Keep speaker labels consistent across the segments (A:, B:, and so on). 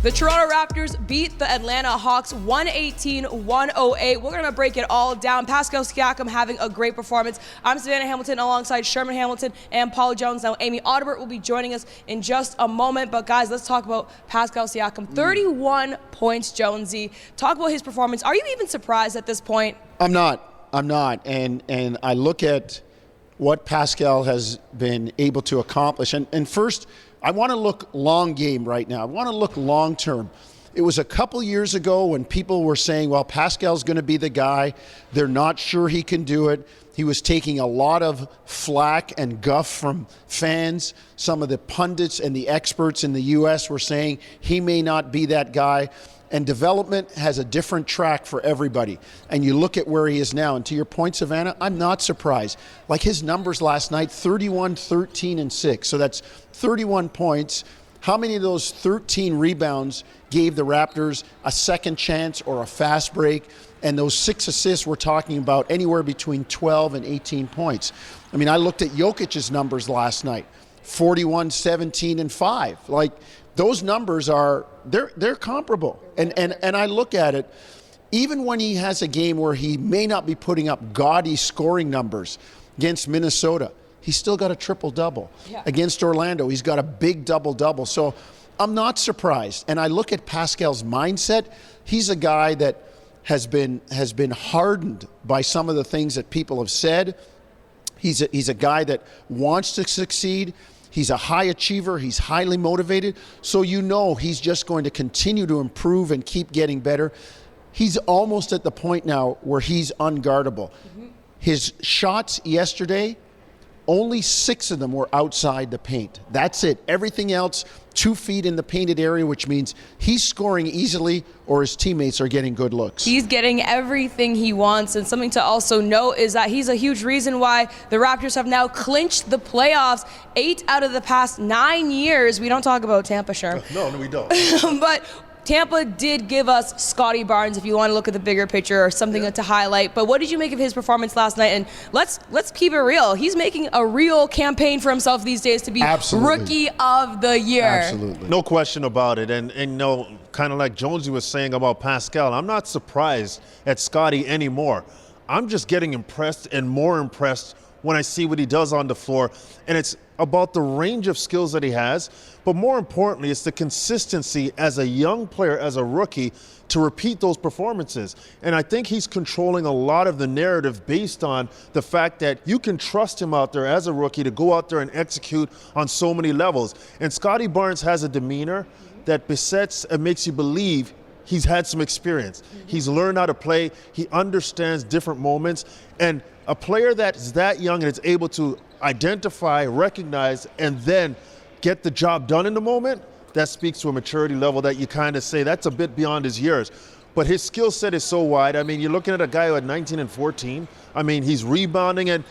A: The Toronto Raptors beat the Atlanta Hawks 118-108. We're going to break it all down. Pascal Siakam having a great performance. I'm Savanna Hamilton alongside Sherman Hamilton and Paul Jones. Now, Amy Audibert will be joining us in just a moment. But, guys, let's talk about Pascal Siakam. 31 points, Jonesy. Talk about his performance. Are you even surprised at this point?
B: I'm not. And I look at what Pascal has been able to accomplish. And first, I want to look long game right now. I want to look long term. It was a couple years ago when people were saying, well, Pascal's going to be the guy. They're not sure he can do it. He was taking a lot of flack and guff from fans. Some of the pundits and the experts in the U.S. were saying he may not be that guy. And development has a different track for everybody. And you look at where he is now. And to your point, Savannah, I'm not surprised. Like his numbers last night, 31, 13, and 6. So that's 31 points. How many of those 13 rebounds gave the Raptors a second chance or a fast break? And those 6 assists, we're talking about anywhere between 12 and 18 points. I mean, I looked at Jokic's numbers last night, 41, 17, and 5. Like, those numbers are, they're comparable. And I look at it, even when he has a game where he may not be putting up gaudy scoring numbers against Minnesota, he's still got a triple-double. Yeah. Against Orlando, he's got a big double-double. So I'm not surprised. And I look at Pascal's mindset. He's a guy that has been hardened by some of the things that people have said. He's a guy that wants to succeed. He's a high achiever. He's highly motivated. So you know he's just going to continue to improve and keep getting better. He's almost at the point now where he's unguardable. Mm-hmm. His shots yesterday, only 6 of them were outside the paint. That's it. Everything else, 2 feet in the painted area, which means he's scoring easily or his teammates are getting good looks.
A: He's getting everything he wants. And something to also note is that he's a huge reason why the Raptors have now clinched the playoffs 8 out of the past 9 years. We don't talk about Tampa, sure.
B: No, we don't.
A: But Tampa did give us Scottie Barnes, if you want to look at the bigger picture or something to highlight. But what did you make of his performance last night? And let's keep it real. He's making a real campaign for himself these days to be Rookie of the Year.
C: Absolutely. No question about it. And you know, kind of like Jonesy was saying about Pascal, I'm not surprised at Scottie anymore. I'm just getting impressed and more impressed when I see what he does on the floor. And it's about the range of skills that he has, but more importantly, it's the consistency as a young player, as a rookie, to repeat those performances. And I think he's controlling a lot of the narrative based on the fact that you can trust him out there as a rookie to go out there and execute on so many levels. And Scottie Barnes has a demeanor that besets and makes you believe he's had some experience. He's learned how to play. He understands different moments. And a player that's that young and is able to identify, recognize, and then get the job done in the moment, that speaks to a maturity level that you kind of say that's a bit beyond his years. But his skill set is so wide. I mean, you're looking at a guy who had 19 and 14. I mean, he's rebounding. And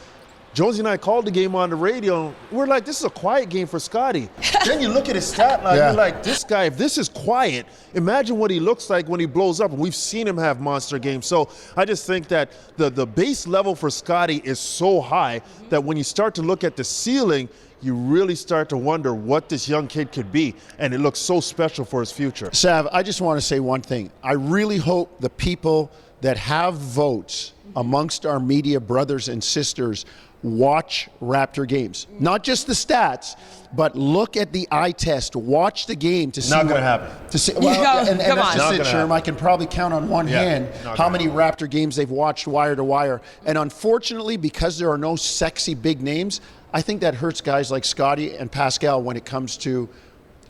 C: Jonesy and I called the game on the radio, and we're like, this is a quiet game for Scottie. Then you look at his stat line, you're like, this guy, if this is quiet, imagine what he looks like when he blows up. And we've seen him have monster games. So I just think that the base level for Scottie is so high that when you start to look at the ceiling, you really start to wonder what this young kid could be, and it looks so special for his future.
B: Sav, I just want to say one thing. I really hope the people that have votes amongst our media brothers and sisters watch Raptor games. Not just the stats, but look at the eye test. Watch the game to see.
C: Not going to happen.
B: To see, well, and that's just it, Sherm. I can probably count on one hand how many Raptor games they've watched wire to wire. And unfortunately, because there are no sexy big names, I think that hurts guys like Scottie and Pascal when it comes to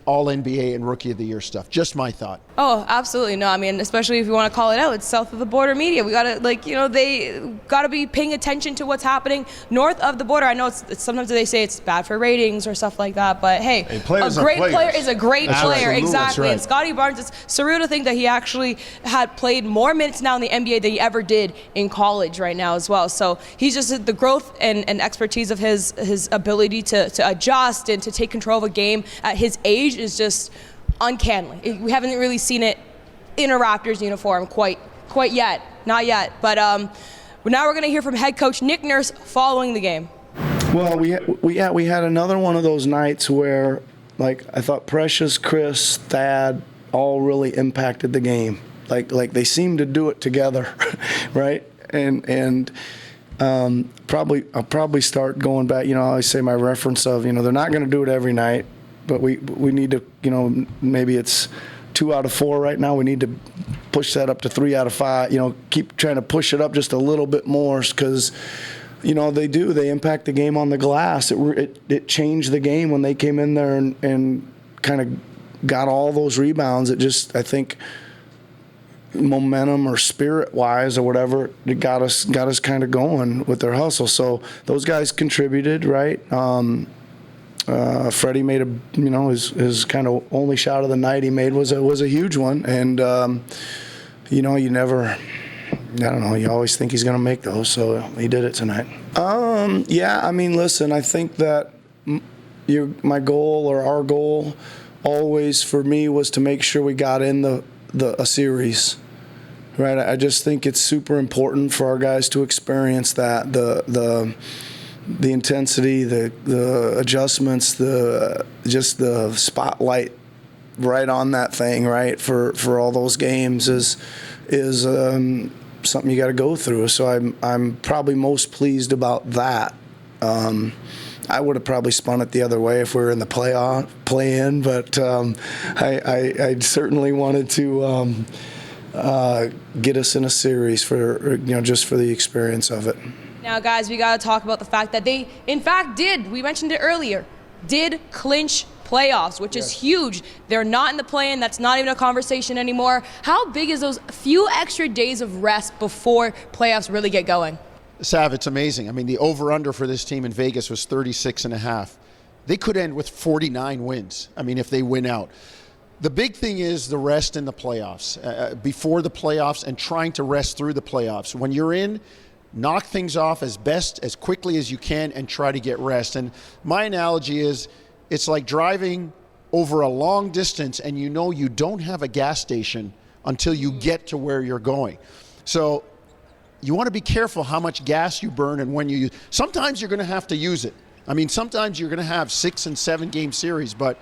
B: all-NBA and Rookie of the Year stuff. Just my thought.
A: Oh, absolutely. No, I mean, especially if you want to call it out, it's south of the border media. We got to, they got to be paying attention to what's happening north of the border. I know it's sometimes they say it's bad for ratings or stuff like that, but hey, a great player is a great player. Exactly. Right. And Scottie Barnes, it's surreal to think that he actually had played more minutes now in the NBA than he ever did in college right now as well. So he's just the growth and expertise of his ability to adjust and to take control of a game at his age is just uncanny. We haven't really seen it in a Raptors uniform quite yet. Not yet. But now we're going to hear from head coach Nick Nurse following the game.
D: Well, we had another one of those nights where, like, I thought Precious, Chris, Thad, all really impacted the game. Like they seem to do it together, right? And I'll probably start going back. I always say my reference of, they're not going to do it every night, but we need to, maybe it's 2 out of 4 right now. We need to push that up to 3 out of 5. Keep trying to push it up just a little bit more, because they impact the game on the glass. It changed the game when they came in there and kind of got all those rebounds. It just, I think, momentum or spirit wise or whatever, it got us kind of going with their hustle. So those guys contributed, right? Freddie made his kind of only shot of the night he made was a huge one, and you always think he's going to make those, so he did it tonight. Listen, I think that my goal or our goal always for me was to make sure we got in a series, right? I just think it's super important for our guys to experience that, the intensity, the adjustments, just the spotlight right on that thing, right? For all those games is something you got to go through. So I'm probably most pleased about that. I would have probably spun it the other way if we were in the play-in, but I certainly wanted to get us in a series for just for the experience of it.
A: Now, guys, we got to talk about the fact that they, in fact, we mentioned it earlier, did clinch playoffs, which is huge. They're not in the play-in. That's not even a conversation anymore. How big is those few extra days of rest before playoffs really get going?
B: Sav, it's amazing. I mean, the over-under for this team in Vegas was 36.5. They could end with 49 wins, if they win out. The big thing is the rest in the playoffs, before the playoffs, and trying to rest through the playoffs. When you're in, knock things off as quickly as you can and try to get rest. And my analogy is, it's like driving over a long distance and you don't have a gas station until you get to where you're going. So you want to be careful how much gas you burn and when you use. Sometimes you're going to have to use it. Sometimes you're going to have 6 and 7 game series, but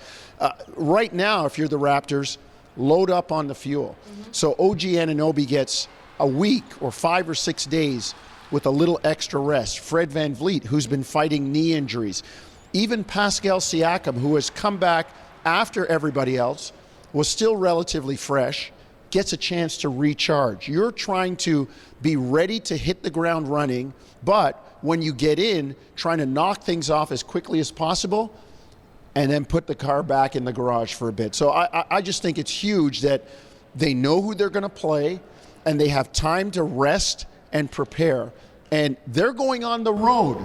B: right now, if you're the Raptors, load up on the fuel. Mm-hmm. So OG Anunoby gets a week or 5 or 6 days with a little extra rest. Fred VanVleet, who's been fighting knee injuries. Even Pascal Siakam, who has come back after everybody else, was still relatively fresh, gets a chance to recharge. You're trying to be ready to hit the ground running, but when you get in, trying to knock things off as quickly as possible and then put the car back in the garage for a bit. So I just think it's huge that they know who they're going to play and they have time to rest and prepare. And they're going on the road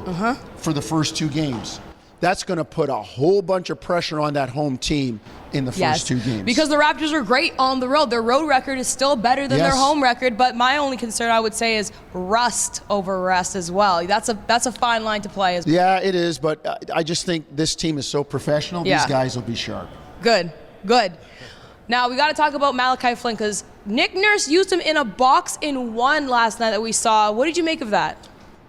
B: for the first 2 games. That's going to put a whole bunch of pressure on that home team in the first 2 games.
A: Because the Raptors are great on the road. Their road record is still better than their home record, but my only concern, I would say, is rust over rest as well. That's a fine line to play as well.
B: Yeah, it is, but I just think this team is so professional. These guys will be sharp.
A: Good. Now, we got to talk about Malachi Flynn, because Nick Nurse used him in a box-in-1 last night that we saw. What did you make of that?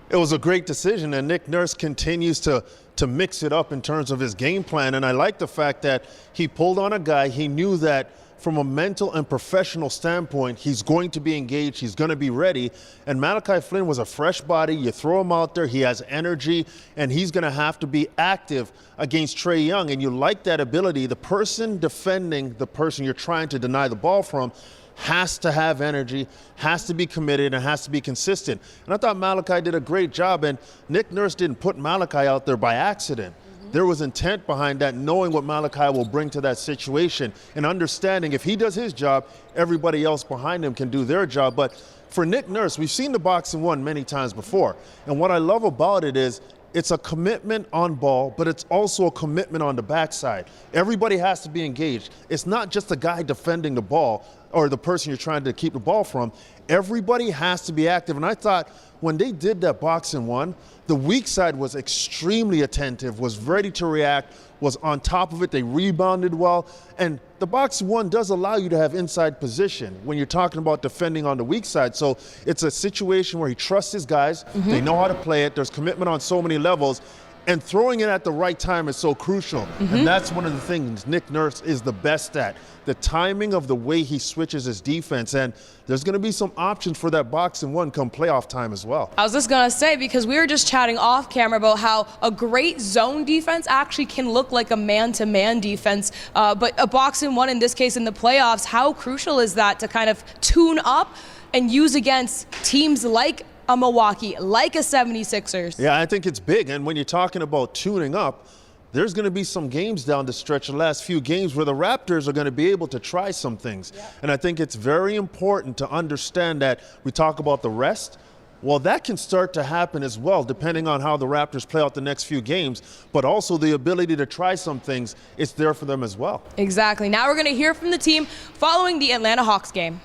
C: It was a great decision, and Nick Nurse continues to mix it up in terms of his game plan. And I like the fact that he pulled on a guy. He knew that from a mental and professional standpoint, he's going to be engaged. He's going to be ready. And Malachi Flynn was a fresh body. You throw him out there. He has energy, and he's going to have to be active against Trae Young. And you like that ability. The person defending the person you're trying to deny the ball from has to have energy, has to be committed, and has to be consistent. And I thought Malachi did a great job, and Nick Nurse didn't put Malachi out there by accident. There was intent behind that, knowing what Malachi will bring to that situation and understanding if he does his job, everybody else behind him can do their job. But for Nick Nurse, we've seen the box-in-1 many times before. And what I love about it is it's a commitment on ball, but it's also a commitment on the backside. Everybody has to be engaged. It's not just the guy defending the ball or the person you're trying to keep the ball from. Everybody has to be active. And I thought when they did that box-in-1, the weak side was extremely attentive, was ready to react, was on top of it. They rebounded well. And the box-in-1 does allow you to have inside position when you're talking about defending on the weak side. So it's a situation where he trusts his guys. They know how to play it. There's commitment on so many levels. And throwing it at the right time is so crucial. And that's one of the things Nick Nurse is the best at. The timing of the way he switches his defense. And there's going to be some options for that box and one come playoff time as well.
A: I was just going to say, because we were just chatting off camera about how a great zone defense actually can look like a man-to-man defense. But a box and one, in this case in the playoffs, how crucial is that to kind of tune up and use against teams like a Milwaukee, like a 76ers?
C: Yeah, I think it's big. And when you're talking about tuning up, there's going to be some games down the stretch, the last few games, where the Raptors are going to be able to try some things. Yeah. And I think it's very important to understand that we talk about the rest. Well, that can start to happen as well, depending on how the Raptors play out the next few games. But also the ability to try some things, it's there for them as well.
A: Exactly. Now we're going to hear from the team following the Atlanta Hawks game.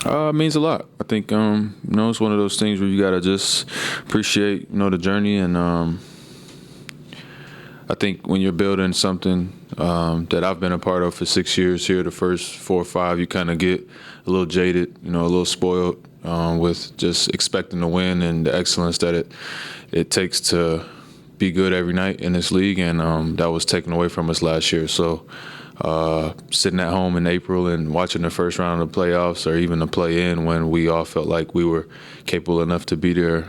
E: It means a lot. I think, it's one of those things where you got to just appreciate, the journey. And I think when you're building something that I've been a part of for 6 years here, the first 4 or 5, you kind of get a little jaded, a little spoiled with just expecting to win and the excellence that it takes to be good every night in this league. And that was taken away from us last year. So sitting at home in April and watching the first round of the playoffs or even the play-in when we all felt like we were capable enough to be there,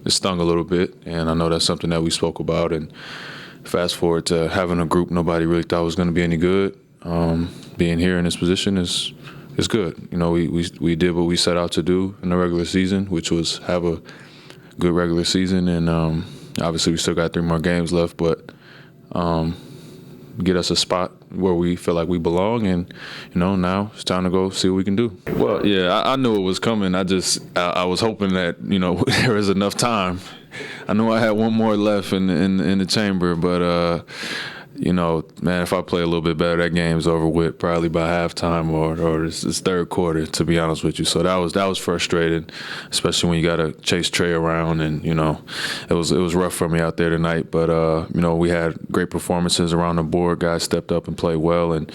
E: it stung a little bit. And I know that's something that we spoke about. And fast forward to having a group nobody really thought was going to be any good. Being here in this position is good. We did what we set out to do in the regular season, which was have a good regular season. And obviously we still got 3 more games left, but get us a spot where we feel like we belong. And, now it's time to go see what we can do. Well, yeah, I knew it was coming. I was hoping that, there was enough time. I knew I had 1 more left in the chamber, but, man, if I play a little bit better, that game's over with probably by halftime or this third quarter, to be honest with you. So that was frustrating, especially when you got to chase Trey around, and it was rough for me out there tonight. But we had great performances around the board. Guys stepped up and played well, and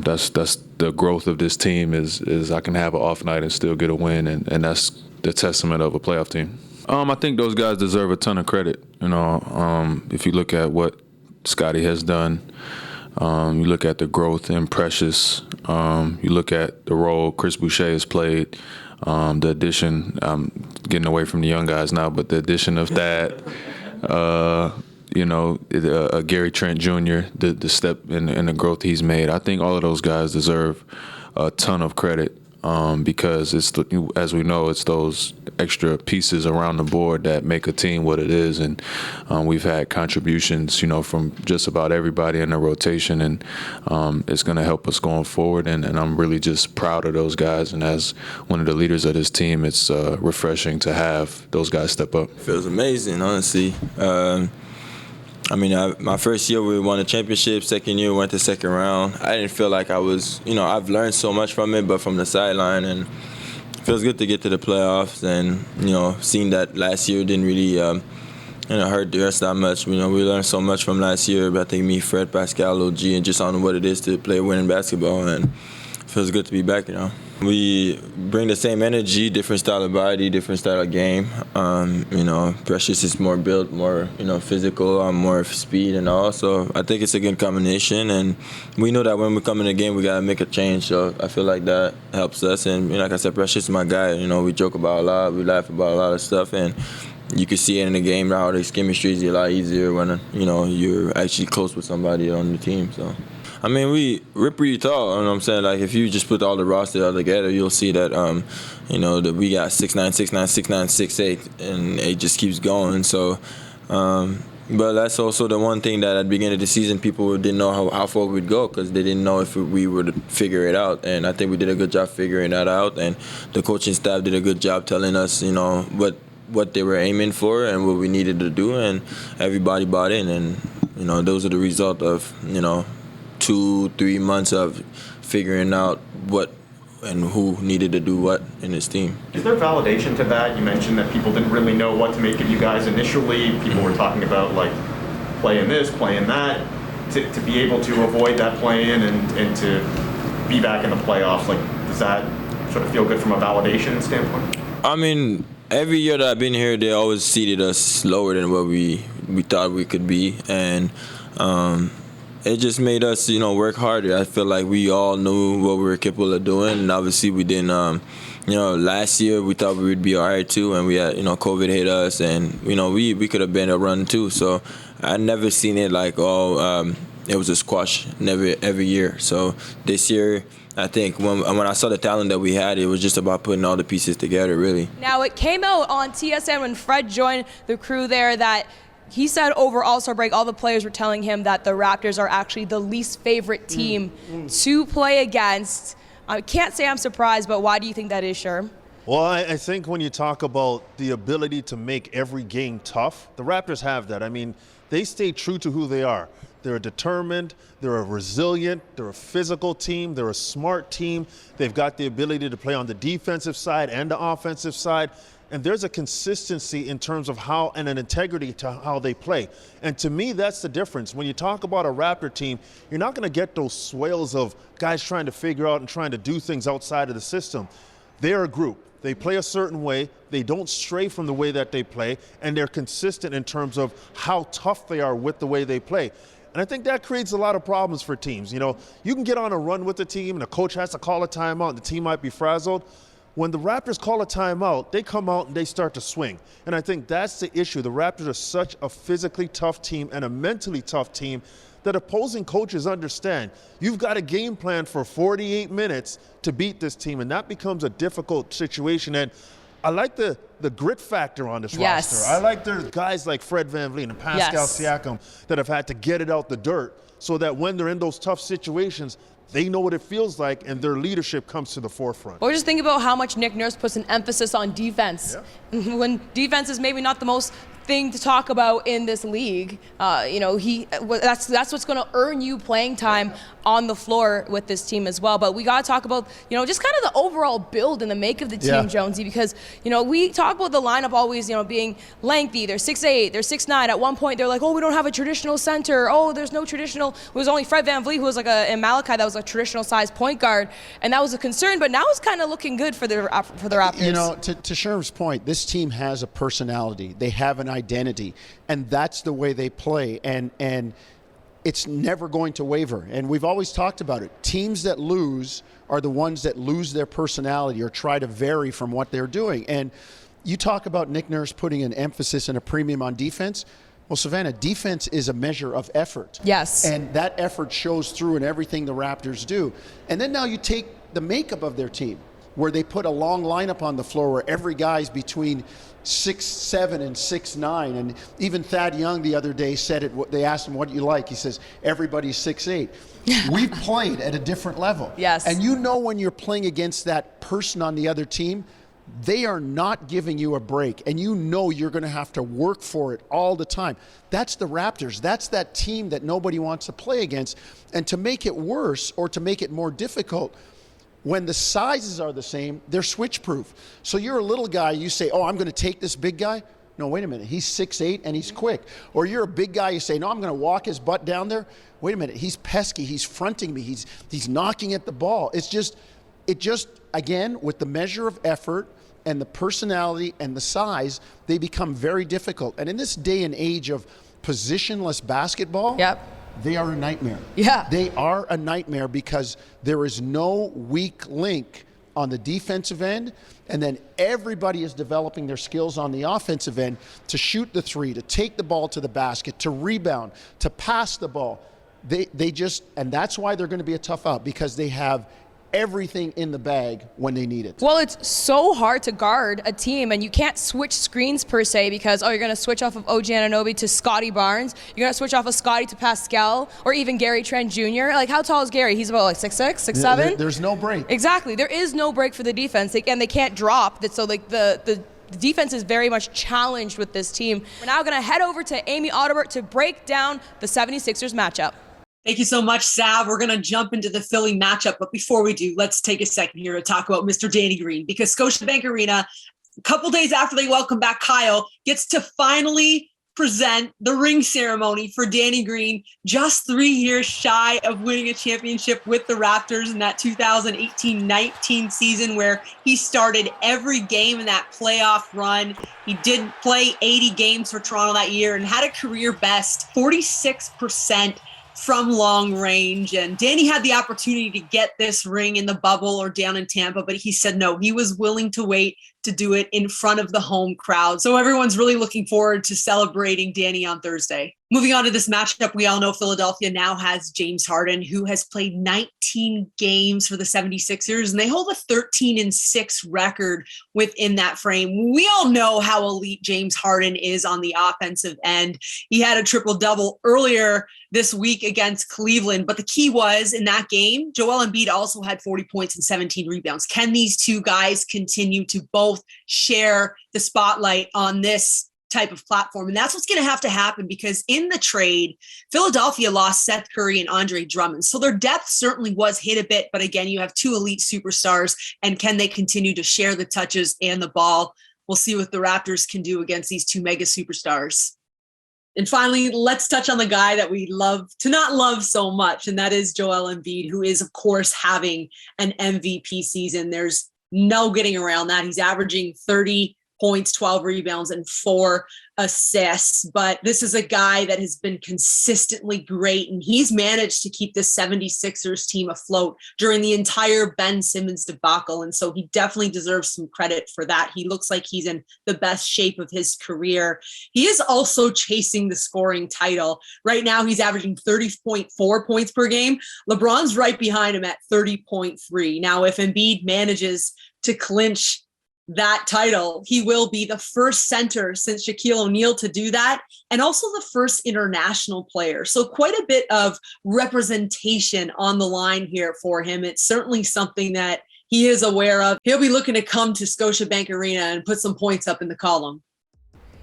E: that's the growth of this team is I can have an off night and still get a win, and that's the testament of a playoff team. I think those guys deserve a ton of credit. If you look at what Scottie has done, you look at the growth in Precious, you look at the role Chris Boucher has played, the addition, I'm getting away from the young guys now, but the addition of that, Gary Trent Jr., the step in the growth he's made. I think all of those guys deserve a ton of credit. Because as we know, it's those extra pieces around the board that make a team what it is, and we've had contributions, from just about everybody in the rotation, and it's going to help us going forward. And I'm really just proud of those guys. And as one of the leaders of this team, it's refreshing to have those guys step up.
F: It feels amazing, honestly. My first year we won a championship. Second year we went to second round. I didn't feel like I was, I've learned so much from it, but from the sideline, and it feels good to get to the playoffs. And seeing that last year didn't really, hurt the rest that much. We learned so much from last year. But I think me, Fred, Pascal, OG, and just on what it is to play winning basketball, and it feels good to be back. We bring the same energy, different style of body, different style of game. Precious is more built, more, physical, I'm more speed and all. So I think it's a good combination. And we know that when we come in the game, we got to make a change. So I feel like that helps us. And like I said, Precious is my guy. We joke about a lot. We laugh about a lot of stuff. And you can see it in the game now. The chemistry is a lot easier when, you're actually close with somebody on the team. So. We rip pretty tall. You know what I'm saying? Like, if you just put all the roster all together, you'll see that, that we got 6'9", 6'9", 6'9", 6'8", and it just keeps going. So, but that's also the one thing that at the beginning of the season, people didn't know how far we'd go because they didn't know if we would figure it out. And I think we did a good job figuring that out. And the coaching staff did a good job telling us, what they were aiming for and what we needed to do. And everybody bought in. And, those are the result of, 2-3 months of figuring out what and who needed to do what in his team.
G: Is there validation to that? You mentioned that people didn't really know what to make of you guys initially. People were talking about playing this, playing that. To be able to avoid that play-in and to be back in the playoffs, does that sort of feel good from a validation standpoint?
F: Every year that I've been here, they always seeded us lower than what we we thought we could be, and it just made us, work harder. I feel like we all knew what we were capable of doing, and obviously we didn't. Last year we thought we would be all right too, and we had, COVID hit us, and we could have been a run too. So I never seen it like it was a squash every year. So this year, I think when I saw the talent that we had, it was just about putting all the pieces together, really.
A: Now, it came out on TSN when Fred joined the crew there that he said over All-Star break, all the players were telling him that the Raptors are actually the least favorite team to play against. I can't say I'm surprised, but why do you think that is, Sherm?
C: Well, I think when you talk about the ability to make every game tough, the Raptors have that. I mean, they stay true to who they are. They're determined, they're a resilient, they're a physical team, they're a smart team. They've got the ability to play on the defensive side and the offensive side. And there's a consistency in terms of how and an integrity to how they play. And to me, that's the difference. When you talk about a Raptor team, you're not going to get those swales of guys trying to figure out and trying to do things outside of the system. They're a group. They play a certain way. They don't stray from the way that they play. And they're consistent in terms of how tough they are with the way they play. And I think that creates a lot of problems for teams. You can get on a run with the team and the coach has to call a timeout and the team might be frazzled. When the Raptors call a timeout, they come out and they start to swing. And I think that's the issue. The Raptors are such a physically tough team and a mentally tough team that opposing coaches understand. You've got a game plan for 48 minutes to beat this team, and that becomes a difficult situation. And I like the grit factor on this roster. I like there's guys like Fred VanVleet and Pascal Siakam that have had to get it out the dirt so that when they're in those tough situations, they know what it feels like, and their leadership comes to the forefront.
A: Or just think about how much Nick Nurse puts an emphasis on defense. Yeah. When defense is maybe not the most thing to talk about in this league, that's what's going to earn you playing time on the floor with this team as well. But we got to talk about, just kind of the overall build and the make of the team, Jonesy, because, we talk about the lineup always, being lengthy. They're 6'8", they're 6'9". At one point, they're like, oh, we don't have a traditional center. Oh, there's no traditional. It was only Fred VanVleet who was in Malachi that was a traditional size point guard, and that was a concern. But now it's kind of looking good for the Raptors.
B: To Sherm's point, this team has a personality. They have an identity, and that's the way they play. And it's never going to waver. And we've always talked about it. Teams that lose are the ones that lose their personality or try to vary from what they're doing. And you talk about Nick Nurse putting an emphasis and a premium on defense. Well, Savanna, defense is a measure of effort.
A: Yes.
B: And that effort shows through in everything the Raptors do. And then now you take the makeup of their team, where they put a long lineup on the floor where every guy's between 6'7" and 6'9", and even Thad Young the other day said it. They asked him, "What do you like?" He says, "Everybody's 6'8". We've played at a different level.
A: Yes.
B: And when you're playing against that person on the other team, they are not giving you a break, and you're going to have to work for it all the time. That's the Raptors. That's that team that nobody wants to play against. And to make it worse or to make it more difficult, when the sizes are the same, they're switch-proof. So you're a little guy, you say, oh, I'm going to take this big guy. No, wait a minute, he's 6'8" and he's quick. Or you're a big guy, you say, no, I'm going to walk his butt down there. Wait a minute, he's pesky, he's fronting me, he's knocking at the ball. It just, again, with the measure of effort and the personality and the size, they become very difficult. And in this day and age of positionless basketball, they are a nightmare.
A: Yeah.
B: They are a nightmare because there is no weak link on the defensive end, and then everybody is developing their skills on the offensive end to shoot the three, to take the ball to the basket, to rebound, to pass the ball. And that's why they're going to be a tough out, because they have everything in the bag when they need it.
A: Well, it's so hard to guard a team, and you can't switch screens per se because, you're going to switch off of OG Anunoby to Scottie Barnes. You're going to switch off of Scottie to Pascal or even Gary Trent Jr. Like, how tall is Gary? He's about 6'6", 6'7"?
B: There's no break.
A: Exactly. There is no break for the defense, and they can't drop. So, the defense is very much challenged with this team. We're now going to head over to Amy Audibert to break down the 76ers matchup.
H: Thank you so much, Sav. We're going to jump into the Philly matchup. But before we do, let's take a second here to talk about Mr. Danny Green, because Scotiabank Arena, a couple days after they welcome back Kyle, gets to finally present the ring ceremony for Danny Green, just 3 years shy of winning a championship with the Raptors in that 2018-19 season where he started every game in that playoff run. He did play 80 games for Toronto that year and had a career best 46% from long range. And Danny had the opportunity to get this ring in the bubble or down in Tampa, but he said no, he was willing to wait to do it in front of the home crowd. So everyone's really looking forward to celebrating Danny on Thursday. Moving on to this matchup, we all know Philadelphia now has James Harden, who has played 19 games for the 76ers, and they hold a 13-6 record within that frame. We all know how elite James Harden is on the offensive end. He had a triple-double earlier this week against Cleveland, but the key was in that game, Joel Embiid also had 40 points and 17 rebounds. Can these two guys continue to both share the spotlight on this type of platform? And that's what's going to happen because in the trade, Philadelphia lost Seth Curry and Andre Drummond. So their depth certainly was hit a bit, but again, you have two elite superstars, and can they continue to share the touches and the ball? We'll see what the Raptors can do against these two mega superstars. And finally, let's touch on the guy that we love to not love so much, and that is Joel Embiid, who is, of course, having an MVP season. There's no getting around that. He's averaging 30 points, 12 rebounds, and 4 assists. But this is a guy that has been consistently great, and he's managed to keep the 76ers team afloat during the entire Ben Simmons debacle. And so he definitely deserves some credit for that. He looks like he's in the best shape of his career. He is also chasing the scoring title. Right now, he's averaging 30.4 points per game. LeBron's right behind him at 30.3. Now, if Embiid manages to clinch that title, he will be the first center since Shaquille O'Neal to do that, and also the first international player. So quite a bit of representation on the line here for him. It's certainly something that he is aware of. He'll be looking to come to Scotiabank Arena and put some points up in the column.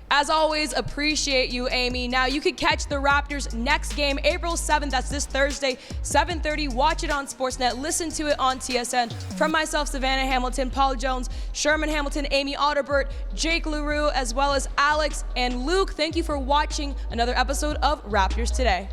A: As always, appreciate you, Amy. Now, you can catch the Raptors' next game, April 7th. That's this Thursday, 7:30. Watch it on Sportsnet. Listen to it on TSN. From myself, Savanna Hamilton, Paul Jones, Sherman Hamilton, Amy Audibert, Jake LaRue, as well as Alex and Luke. Thank you for watching another episode of Raptors Today.